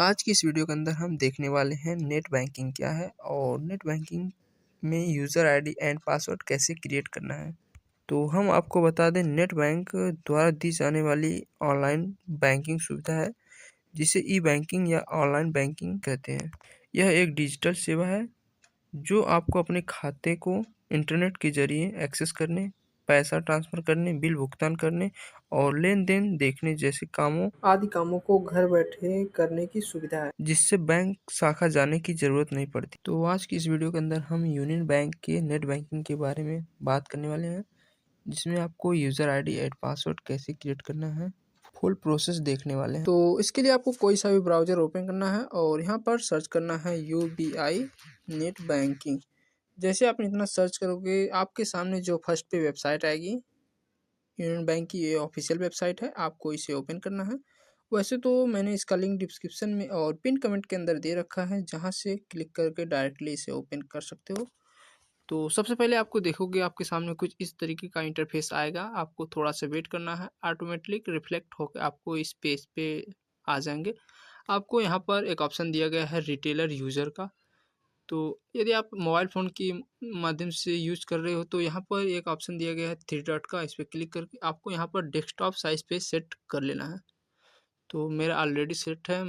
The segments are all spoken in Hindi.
आज की इस वीडियो के अंदर हम देखने वाले हैं नेट बैंकिंग क्या है और नेट बैंकिंग में यूज़र आईडी एंड पासवर्ड कैसे क्रिएट करना है। तो हम आपको बता दें, नेट बैंक द्वारा दी जाने वाली ऑनलाइन बैंकिंग सुविधा है जिसे ई बैंकिंग या ऑनलाइन बैंकिंग कहते हैं। यह एक डिजिटल सेवा है जो आपको अपने खाते को इंटरनेट के जरिए एक्सेस करने, पैसा ट्रांसफ़र करने, बिल भुगतान करने और लेन-देन देखने जैसे कामों आदि कामों को घर बैठे करने की सुविधा है, जिससे बैंक शाखा जाने की ज़रूरत नहीं पड़ती। तो आज की इस वीडियो के अंदर हम यूनियन बैंक के नेट बैंकिंग के बारे में बात करने वाले हैं, जिसमें आपको यूज़र आईडी एंड पासवर्ड कैसे क्रिएट करना है, फुल प्रोसेस देखने वाले हैं। तो इसके लिए आपको कोई सा भी ब्राउज़र ओपन करना है और यहाँ पर सर्च करना है यूबीआई नेट बैंकिंग। जैसे आप इतना सर्च करोगे, आपके सामने जो फर्स्ट पे वेबसाइट आएगी, यूनियन बैंक की ये ऑफिशियल वेबसाइट है, आपको इसे ओपन करना है। वैसे तो मैंने इसका लिंक डिस्क्रिप्शन में और पिन कमेंट के अंदर दे रखा है, जहाँ से क्लिक करके डायरेक्टली इसे ओपन कर सकते हो। तो सबसे पहले आपको देखोगे आपके सामने कुछ इस तरीके का इंटरफेस आएगा। आपको थोड़ा सा वेट करना है, ऑटोमेटिक रिफ्लेक्ट होकर आपको इस पेज पे आ जाएंगे। आपको यहाँ पर एक ऑप्शन दिया गया है रिटेलर यूज़र का। तो यदि आप मोबाइल फ़ोन के माध्यम से यूज़ कर रहे हो तो यहाँ पर एक ऑप्शन दिया गया है थ्री डॉट का, इस पर क्लिक करके आपको यहाँ पर डेस्कटॉप साइज़ पे सेट कर लेना है। तो मेरा ऑलरेडी सेट है।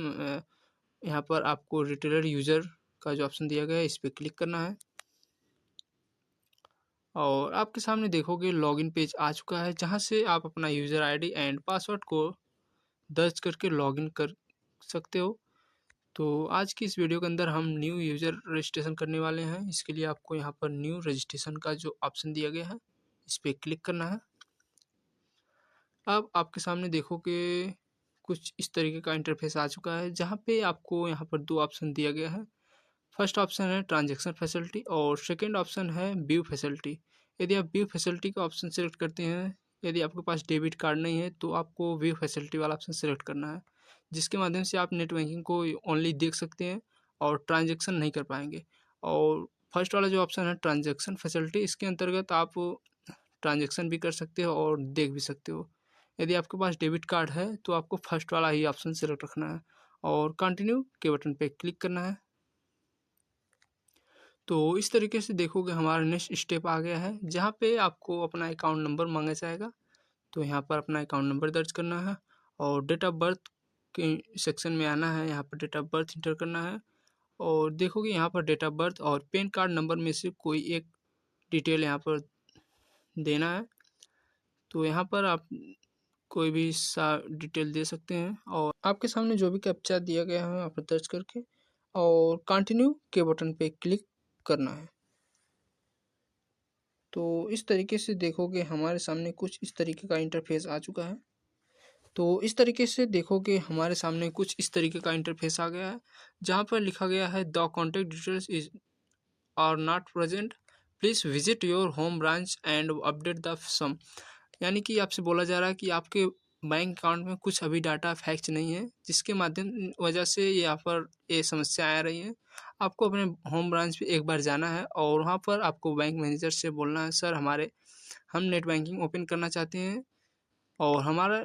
यहाँ पर आपको रिटेलर यूज़र का जो ऑप्शन दिया गया है, इस पर क्लिक करना है और आपके सामने देखोगे लॉगिन पेज आ चुका है, जहाँ से आप अपना यूज़र आईडी एंड पासवर्ड को दर्ज करके लॉगिन कर सकते हो। तो आज की इस वीडियो के अंदर हम न्यू यूज़र रजिस्ट्रेशन करने वाले हैं। इसके लिए आपको यहाँ पर न्यू रजिस्ट्रेशन का जो ऑप्शन दिया गया है, इस पर क्लिक करना है। अब आपके सामने देखोगे कुछ इस तरीके का इंटरफेस आ चुका है, जहाँ पे आपको यहाँ पर दो ऑप्शन दिया गया है। फर्स्ट ऑप्शन है ट्रांजैक्शन फैसिलिटी और सेकेंड ऑप्शन है व्यू फैसिलिटी। यदि आप व्यू फैसिलिटी का ऑप्शन सेलेक्ट करते हैं, यदि आपके पास डेबिट कार्ड नहीं है तो आपको व्यू फैसिलिटी वाला ऑप्शन सेलेक्ट करना है, जिसके माध्यम से आप नेट बैंकिंग को ओनली देख सकते हैं और ट्रांजैक्शन नहीं कर पाएंगे। और फर्स्ट वाला जो ऑप्शन है ट्रांजैक्शन फैसिलिटी, इसके अंतर्गत आप ट्रांजैक्शन भी कर सकते हो और देख भी सकते हो। यदि आपके पास डेबिट कार्ड है तो आपको फर्स्ट वाला ही ऑप्शन सेलेक्ट रखना है और कंटिन्यू के बटन पे क्लिक करना है। तो इस तरीके से देखोगे हमारा नेक्स्ट स्टेप आ गया है, जहाँ पे आपको अपना अकाउंट नंबर मांगा जाएगा। तो यहाँ पर अपना अकाउंट नंबर दर्ज करना है और डेट ऑफ बर्थ के सेक्शन में आना है। यहाँ पर डेट ऑफ बर्थ इंटर करना है और देखोगे यहाँ पर डेट ऑफ बर्थ और पैन कार्ड नंबर में से कोई एक डिटेल यहाँ पर देना है। तो यहाँ पर आप कोई भी सा डिटेल दे सकते हैं और आपके सामने जो भी कैप्चा दिया गया है यहाँ पर दर्ज करके और कंटिन्यू के बटन पे क्लिक करना है। तो इस तरीके से देखोगे हमारे सामने कुछ इस तरीके का इंटरफेस आ चुका है। तो इस तरीके से देखोगे हमारे सामने कुछ इस तरीके का इंटरफेस आ गया है, जहाँ पर लिखा गया है the contact details is are not present, please visit your home branch and update the same. यानी कि आपसे बोला जा रहा है कि आपके बैंक अकाउंट में कुछ अभी डाटा फैक्च नहीं है, जिसके माध्यम वजह से यहाँ पर ये समस्या आ रही है। आपको अपने होम ब्रांच पे एक बार जाना है और वहाँ पर आपको बैंक मैनेजर से बोलना है, सर हम नेट बैंकिंग ओपन करना चाहते हैं और हमारा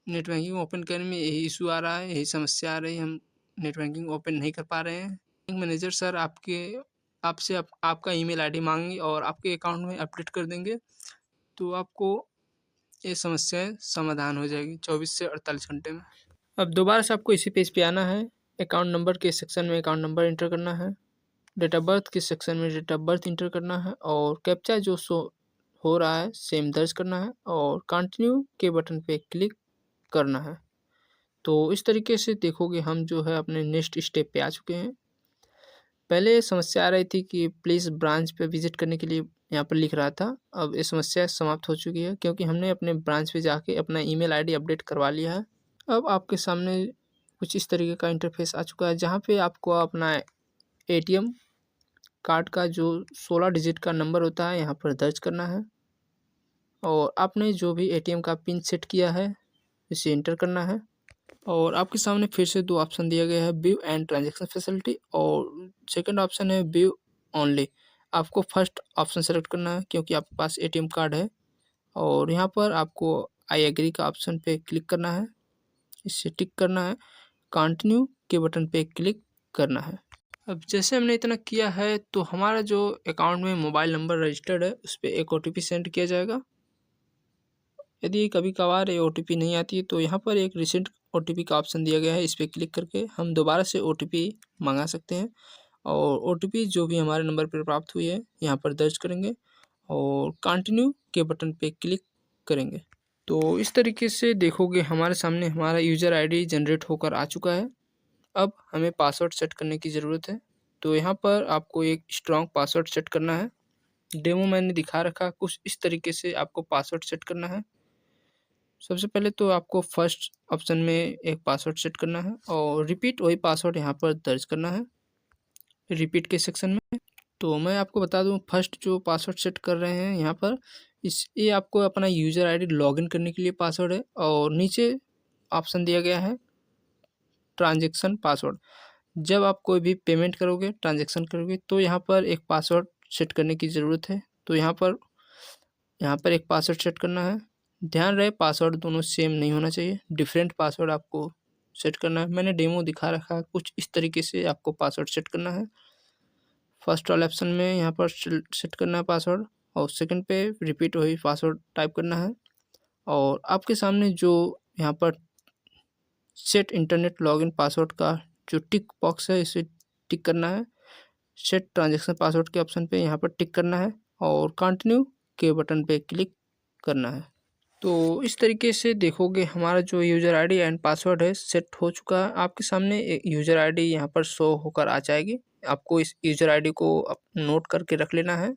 नेट बैंकिंग ओपन करने में यही इशू आ रहा है, यही समस्या आ रही है, हम नेट बैंकिंग ओपन नहीं कर पा रहे हैं। बैंक मैनेजर सर आपसे आपका ईमेल आईडी मांगेंगे और आपके अकाउंट में अपडेट कर देंगे, तो आपको ये समस्याएं समाधान हो जाएगी 24 से 48 घंटे में। अब दोबारा से आपको इसी पेज पे आना है। अकाउंट नंबर के सेक्शन में अकाउंट नंबर इंटर करना है, डेट ऑफ बर्थ के सेक्शन में डेट ऑफ बर्थ इंटर करना है और कैप्चा जो शो हो रहा है सेम दर्ज करना है और कंटिन्यू के बटन पे क्लिक करना है। तो इस तरीके से देखोगे हम जो है अपने नेक्स्ट स्टेप पे आ चुके हैं। पहले समस्या आ रही थी कि प्लीज़ ब्रांच पे विज़िट करने के लिए यहाँ पर लिख रहा था। अब ये समस्या समाप्त हो चुकी है, क्योंकि हमने अपने ब्रांच पे जाके अपना ईमेल आईडी अपडेट करवा लिया है। अब आपके सामने कुछ इस तरीके का इंटरफेस आ चुका है, जहाँ पे आपको अपना एटीएम कार्ड का जो 16 डिजिट का नंबर होता है यहाँ पर दर्ज करना है और आपने जो भी एटीएम का पिन सेट किया है इसे एंटर करना है। और आपके सामने फिर से दो ऑप्शन दिया गया है, व्यू एंड ट्रांजैक्शन फैसिलिटी और सेकंड ऑप्शन है व्यू ओनली। आपको फर्स्ट ऑप्शन सेलेक्ट करना है, क्योंकि आपके पास एटीएम कार्ड है और यहाँ पर आपको आई एग्री का ऑप्शन पे क्लिक करना है, इसे टिक करना है, कंटिन्यू के बटन पे क्लिक करना है। अब जैसे हमने इतना किया है तो हमारा जो अकाउंट में मोबाइल नंबर रजिस्टर्ड है उस पर एक OTP सेंड किया जाएगा। यदि कभी कभार ये OTP नहीं आती है तो यहाँ पर एक रिसेंट OTP का ऑप्शन दिया गया है, इस पर क्लिक करके हम दोबारा से OTP मंगा सकते हैं और OTP जो भी हमारे नंबर पर प्राप्त हुई है यहाँ पर दर्ज करेंगे और कंटिन्यू के बटन पे क्लिक करेंगे। तो इस तरीके से देखोगे हमारे सामने हमारा यूज़र ID जनरेट होकर आ चुका है। अब हमें पासवर्ड सेट करने की ज़रूरत है, तो यहाँ पर आपको एक स्ट्रॉन्ग पासवर्ड सेट करना है। डेमो मैंने दिखा रखा, कुछ इस तरीके से आपको पासवर्ड सेट करना है। सबसे पहले तो आपको फर्स्ट ऑप्शन में एक पासवर्ड सेट करना है और रिपीट वही पासवर्ड यहाँ पर दर्ज करना है रिपीट के सेक्शन में। तो मैं आपको बता दूं, फर्स्ट जो पासवर्ड सेट कर रहे हैं यहाँ पर ये आपको अपना यूज़र ID लॉगिन करने के लिए पासवर्ड है और नीचे ऑप्शन दिया गया है ट्रांजैक्शन पासवर्ड। जब आप कोई भी पेमेंट करोगे, ट्रांजैक्शन करोगे तो यहाँ पर एक पासवर्ड सेट करने की ज़रूरत है। तो यहाँ पर एक पासवर्ड सेट करना है। ध्यान रहे पासवर्ड दोनों सेम नहीं होना चाहिए, डिफरेंट पासवर्ड आपको सेट करना है। मैंने डेमो दिखा रखा है, कुछ इस तरीके से आपको पासवर्ड सेट करना है। फर्स्ट वाले ऑप्शन में यहाँ पर सेट करना है पासवर्ड और सेकंड पे रिपीट वही पासवर्ड टाइप करना है और आपके सामने जो यहाँ पर सेट इंटरनेट लॉगिन पासवर्ड का जो टिक बॉक्स है इसे टिक करना है। सेट ट्रांजैक्शन पासवर्ड के ऑप्शन पे यहाँ पर टिक करना है और कंटिन्यू के बटन पे क्लिक करना है। तो इस तरीके से देखोगे हमारा जो यूज़र ID एंड पासवर्ड है सेट हो चुका है। आपके सामने एक यूज़र ID यहाँ पर शो होकर आ जाएगी। आपको इस यूज़र ID को नोट करके रख लेना है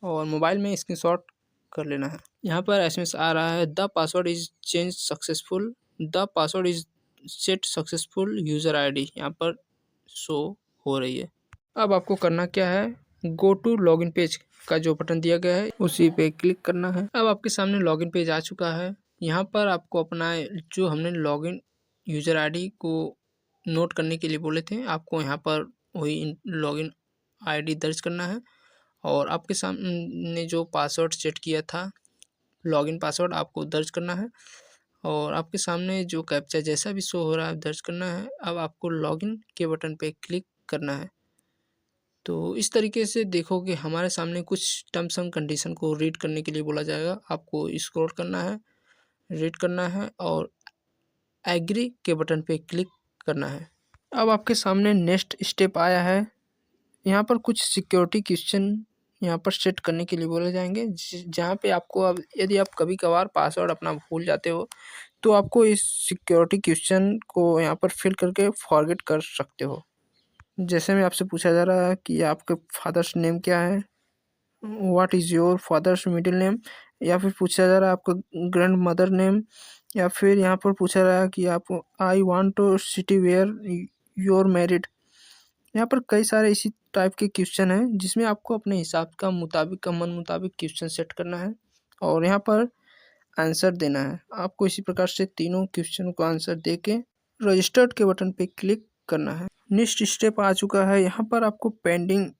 और मोबाइल में स्क्रीनशॉट कर लेना है। यहाँ पर SMS आ रहा है, the password is change successful, the password is set successful user ID यहाँ पर शो हो रही है। अब आपको करना क्या है, गो टू लॉगिन पेज का जो बटन दिया गया है उसी पे क्लिक करना है। अब आपके सामने लॉगिन पेज आ चुका है। यहाँ पर आपको अपना जो हमने लॉगिन यूज़र ID को नोट करने के लिए बोले थे, आपको यहाँ पर वही लॉगिन ID दर्ज करना है और आपके सामने जो पासवर्ड सेट किया था लॉगिन पासवर्ड आपको दर्ज करना है और आपके सामने जो कैप्चा जैसा भी शो हो रहा है दर्ज करना है। अब आपको लॉगिन के बटन पे क्लिक करना है। तो इस तरीके से देखोगे हमारे सामने कुछ टर्म्स एंड कंडीशन को रीड करने के लिए बोला जाएगा। आपको स्क्रॉल करना है, रीड करना है और एग्री के बटन पे क्लिक करना है। अब आपके सामने नेक्स्ट स्टेप आया है। यहाँ पर कुछ सिक्योरिटी क्वेश्चन यहाँ पर सेट करने के लिए बोले जाएंगे, जहाँ पे आपको अब यदि आप कभी कभार पासवर्ड अपना भूल जाते हो तो आपको इस सिक्योरिटी क्वेश्चन को यहाँ पर फिल करके फॉरगेट कर सकते हो। जैसे में आपसे पूछा जा रहा है कि आपके फादर्स नेम क्या है, what is your fathers middle name, या फिर पूछा जा रहा है आपका ग्रैंड मदर नेम, या फिर यहाँ पर पूछा रहा है कि आप I want to city where your married. यहाँ पर कई सारे इसी टाइप के क्वेश्चन हैं जिसमें आपको अपने हिसाब का मुताबिक का मन मुताबिक क्वेश्चन सेट करना है और यहाँ पर आंसर देना है। आपको इसी प्रकार से तीनों क्वेश्चन को आंसर दे के रजिस्टर्ड के बटन पे क्लिक करना है। नेक्स्ट स्टेप आ चुका है। यहाँ पर आपको पेंडिंग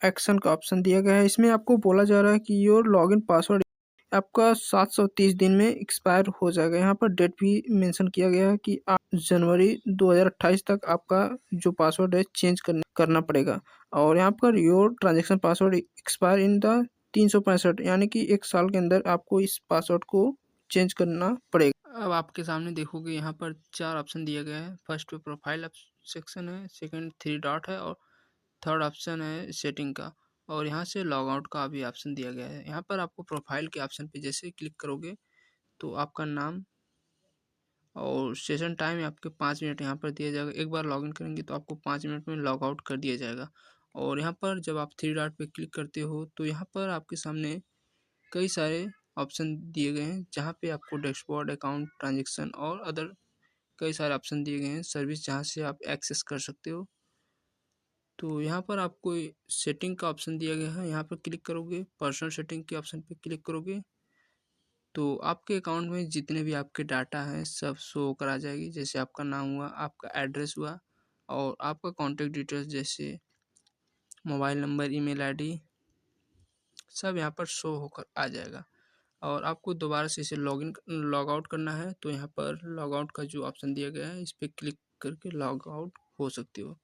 एक्शन का ऑप्शन दिया गया है। इसमें आपको बोला जा रहा है कि योर लॉगिन पासवर्ड आपका 730 दिन में एक्सपायर हो जाएगा। यहाँ पर डेट भी मेंशन किया गया है कि 8 जनवरी 2028 तक आपका जो पासवर्ड है चेंज करना पड़ेगा और यहाँ per your transaction password expire in the 365 यानी कि 1 साल के अंदर आपको इस पासवर्ड को चेंज करना पड़ेगा। अब आपके सामने देखोगे यहाँ पर 4 ऑप्शन दिया गया है। फर्स्ट पे प्रोफाइल सेक्शन है, सेकंड 3 डॉट है और थर्ड ऑप्शन है सेटिंग का और यहाँ से लॉग आउट का भी ऑप्शन दिया गया है। यहाँ पर आपको प्रोफाइल के ऑप्शन पे जैसे क्लिक करोगे तो आपका नाम और सेशन टाइम आपके 5 मिनट यहाँ पर दिया जाएगा। एक बार लॉगिन करेंगे तो आपको 5 मिनट में लॉग आउट कर दिया जाएगा और यहाँ पर जब आप 3 डॉट पे क्लिक करते हो तो यहाँ पर आपके सामने कई सारे ऑप्शन दिए गए हैं, जहाँ पे आपको डैशबोर्ड, अकाउंट, ट्रांजेक्शन और अदर कई सारे ऑप्शन दिए गए हैं, सर्विस जहाँ से आप एक्सेस कर सकते हो। तो यहाँ पर आपको सेटिंग का ऑप्शन दिया गया है। यहाँ पर क्लिक करोगे, पर्सनल सेटिंग के ऑप्शन पे क्लिक करोगे तो आपके अकाउंट में जितने भी आपके डाटा हैं सब शो करा जाएगी। जैसे आपका नाम हुआ, आपका एड्रेस हुआ और आपका कॉन्टैक्ट डिटेल्स जैसे मोबाइल नंबर, ईमेल ID सब यहाँ पर शो होकर आ जाएगा। और आपको दोबारा से इसे लॉग आउट करना है, तो यहाँ पर लॉग आउट का जो ऑप्शन दिया गया है इस पर क्लिक करके लॉग आउट हो सकते हो।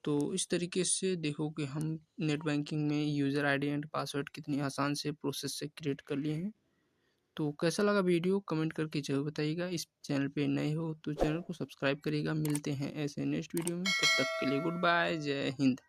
तो इस तरीके से देखो कि हम नेट बैंकिंग में यूज़र आईडी एंड पासवर्ड कितनी आसान से प्रोसेस से क्रिएट कर लिए हैं। तो कैसा लगा वीडियो कमेंट करके ज़रूर बताइएगा। इस चैनल पे नए हो तो चैनल को सब्सक्राइब करिएगा। मिलते हैं ऐसे नेक्स्ट वीडियो में, तब तक के लिए गुड बाय, जय हिंद।